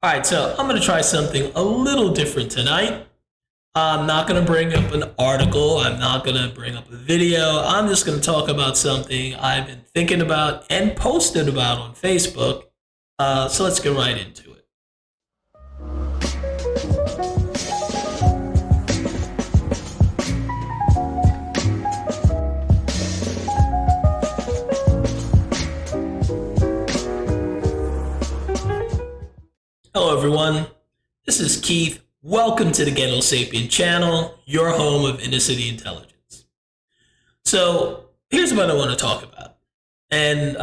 All right, so I'm going to try something a little different tonight. I'm not going to bring up an article. I'm not going to bring up a video. I'm just going to talk about something I've been thinking about and posted about on Facebook. So let's get right into it. Hello, everyone. This is Keith. Welcome to the Geno Sapien channel, your home of inner city intelligence. So here's what I want to talk about. And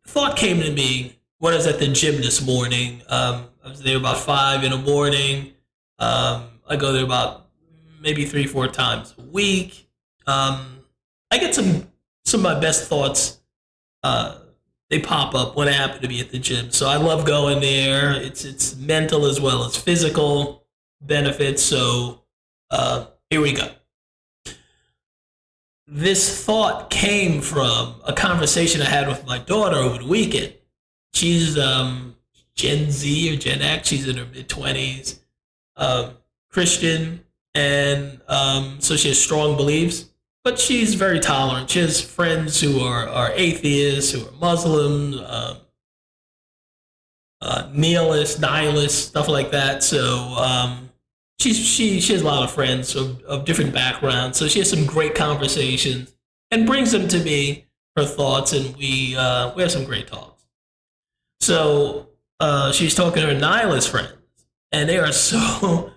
thought came to me when I was at the gym this morning. I was there about 5 in the morning. I go there about maybe 3-4 times a week. I get some of my best thoughts. They pop up when I happen to be at the gym. So I love going there. It's mental as well as physical benefits. So here we go. This thought came from a conversation I had with my daughter over the weekend. She's Gen Z or Gen X. She's in her mid-20s, Christian, and so she has strong beliefs. But she's very tolerant. She has friends who are atheists, who are Muslims, nihilists, stuff like that. So she has a lot of friends of different backgrounds. So she has some great conversations and brings them to me, her thoughts, and we have some great talks. So she's talking to her nihilist friends, and they are so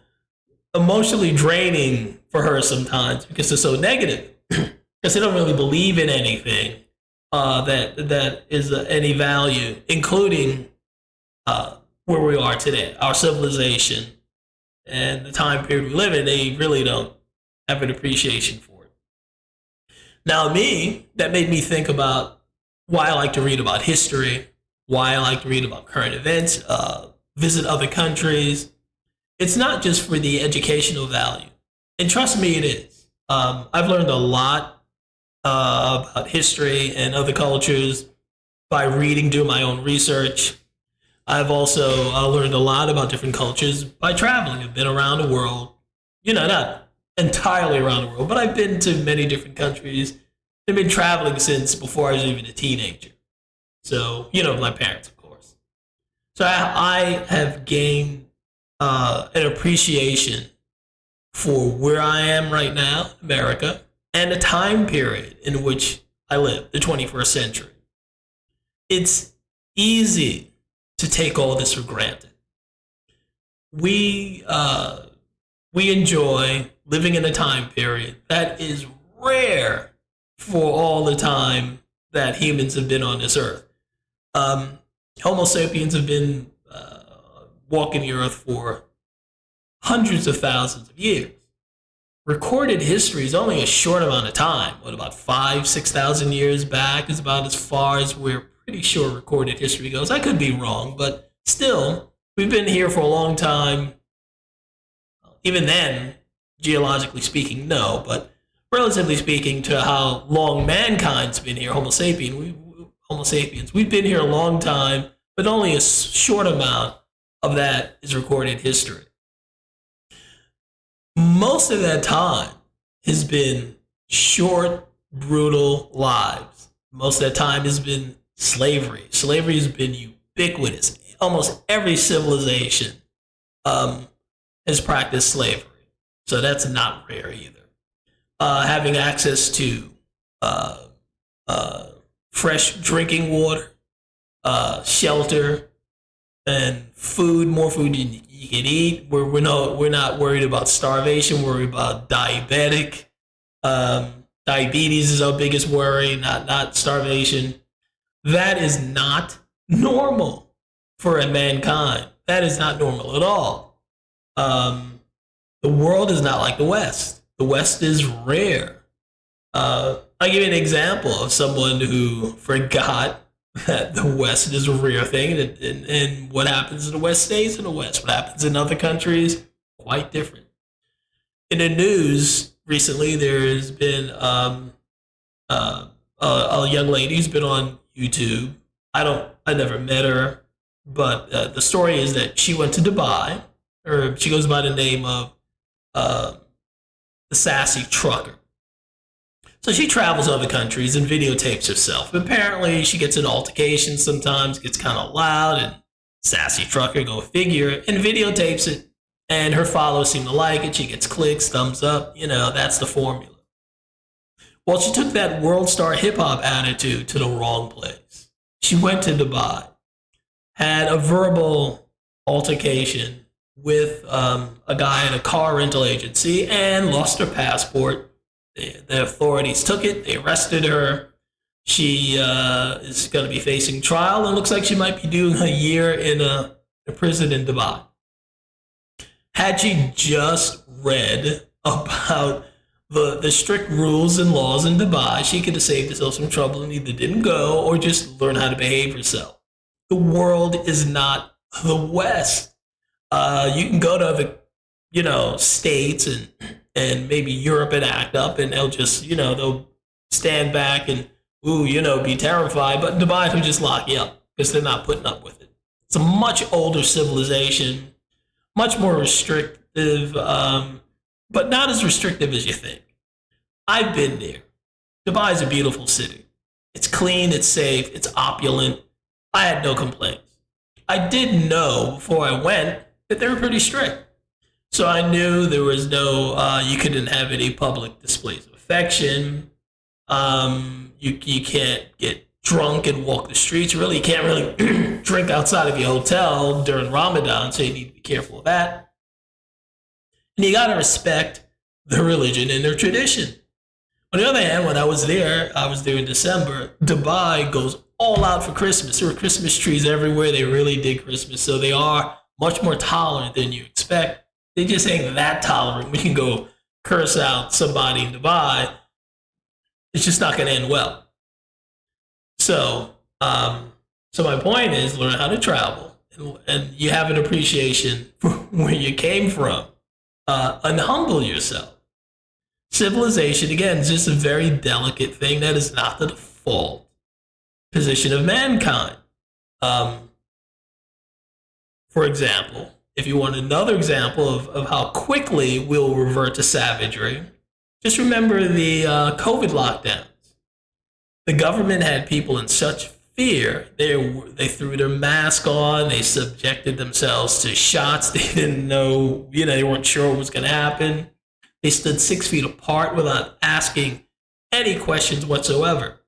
emotionally draining for her sometimes because they're so negative. Because they don't really believe in anything that is any value, including where we are today, our civilization, and the time period we live in. They really don't have an appreciation for it. Now, that made me think about why I like to read about history, why I like to read about current events, visit other countries. It's not just for the educational value, and trust me, it is. I've learned a lot about history and other cultures by reading, doing my own research. I've also learned a lot about different cultures by traveling. I've been around the world, not entirely around the world, but I've been to many different countries. I've been traveling since before I was even a teenager. So, my parents, of course. So I have gained an appreciation for where I am right now, America, and the time period in which I live, the 21st century. It's easy to take all this for granted. We enjoy living in a time period that is rare for all the time that humans have been on this earth. Homo sapiens have been walking the earth for hundreds of thousands of years. Recorded history is only a short amount of time. About 6,000 years back is about as far as we're pretty sure recorded history goes. I could be wrong, but still, we've been here for a long time. Even then, geologically speaking, no, but relatively speaking to how long mankind's been here, Homo sapiens, we've been here a long time, but only a short amount of that is recorded history. Most of that time has been short, brutal lives. Most of that time has been slavery. Slavery has been ubiquitous. Almost every civilization has practiced slavery. So that's not rare either. Having access to fresh drinking water, shelter, and food, more food you can eat. We're not worried about starvation. We're worried about diabetic. Diabetes is our biggest worry, not starvation. That is not normal for a mankind. That is not normal at all. The world is not like the West. The West is rare. I'll give you an example of someone who forgot that the West is a rare thing, and what happens in the West stays in the West. What happens in other countries, quite different. In the news recently, there's been a young lady who's been on YouTube. I never met her, But the story is that she went to Dubai, or she goes by the name of uh, the Sassy Trucker. So she travels other countries and videotapes herself. Apparently, she gets in altercations sometimes, gets kind of loud, and Sassy Trucker, go figure, and videotapes it. And her followers seem to like it. She gets clicks, thumbs up. That's the formula. Well, she took that world star hip hop attitude to the wrong place. She went to Dubai, had a verbal altercation with a guy at a car rental agency, and lost her passport. The authorities took it. They arrested her. She is going to be facing trial, and looks like she might be doing a year in a prison in Dubai. Had she just read about the strict rules and laws in Dubai, she could have saved herself some trouble and either didn't go or just learn how to behave herself. The world is not the West. You can go to other, states and maybe Europe and act up, and they'll just, they'll stand back and, be terrified. But Dubai will just lock you up because they're not putting up with it. It's a much older civilization, much more restrictive, but not as restrictive as you think. I've been there. Dubai is a beautiful city. It's clean, it's safe, it's opulent. I had no complaints. I did know before I went that they were pretty strict. So I knew there was no, you couldn't have any public displays of affection. You can't get drunk and walk the streets. You can't really drink outside of your hotel during Ramadan, so you need to be careful of that. And you got to respect their religion and their tradition. On the other hand, when I was there in December, Dubai goes all out for Christmas. There were Christmas trees everywhere. They really dig Christmas. So they are much more tolerant than you expect. They just ain't that tolerant. We can go curse out somebody in Dubai. It's just not going to end well. So my point is learn how to travel and you have an appreciation for where you came from. And humble yourself. Civilization, again, is just a very delicate thing that is not the default position of mankind. For example, if you want another example of how quickly we'll revert to savagery, just remember the COVID lockdowns. The government had people in such fear. They threw their mask on. They subjected themselves to shots. They didn't know, they weren't sure what was going to happen. They stood 6 feet apart without asking any questions whatsoever.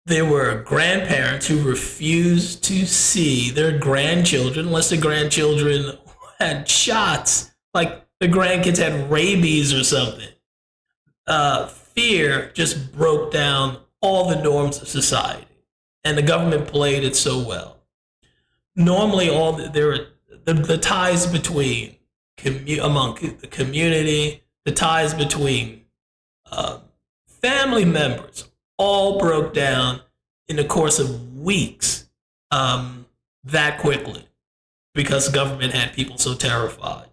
There were grandparents who refused to see their grandchildren unless the grandchildren had shots, like the grandkids had rabies or something. Fear just broke down all the norms of society, and the government played it so well. Normally, the ties between among the community, the ties between family members, all broke down in the course of weeks, that quickly, because the government had people so terrified.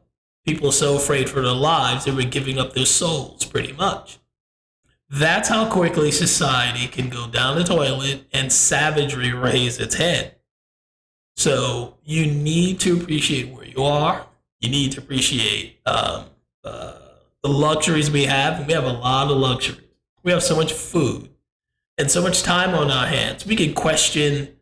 People so afraid for their lives, they were giving up their souls, pretty much. That's how quickly society can go down the toilet and savagery raise its head. So you need to appreciate where you are. You need to appreciate the luxuries we have. We have a lot of luxuries. We have so much food and so much time on our hands. We can question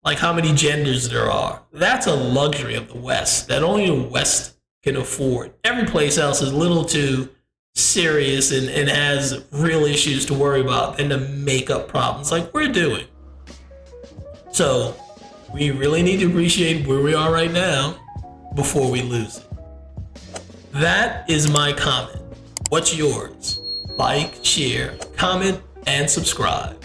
like how many genders there are. That's a luxury of the West that only the West can afford. Every place else is a little too serious and has real issues to worry about than to make up problems like we're doing. So we really need to appreciate where we are right now before we lose it. That is my comment. What's yours? Like, share, comment, and subscribe.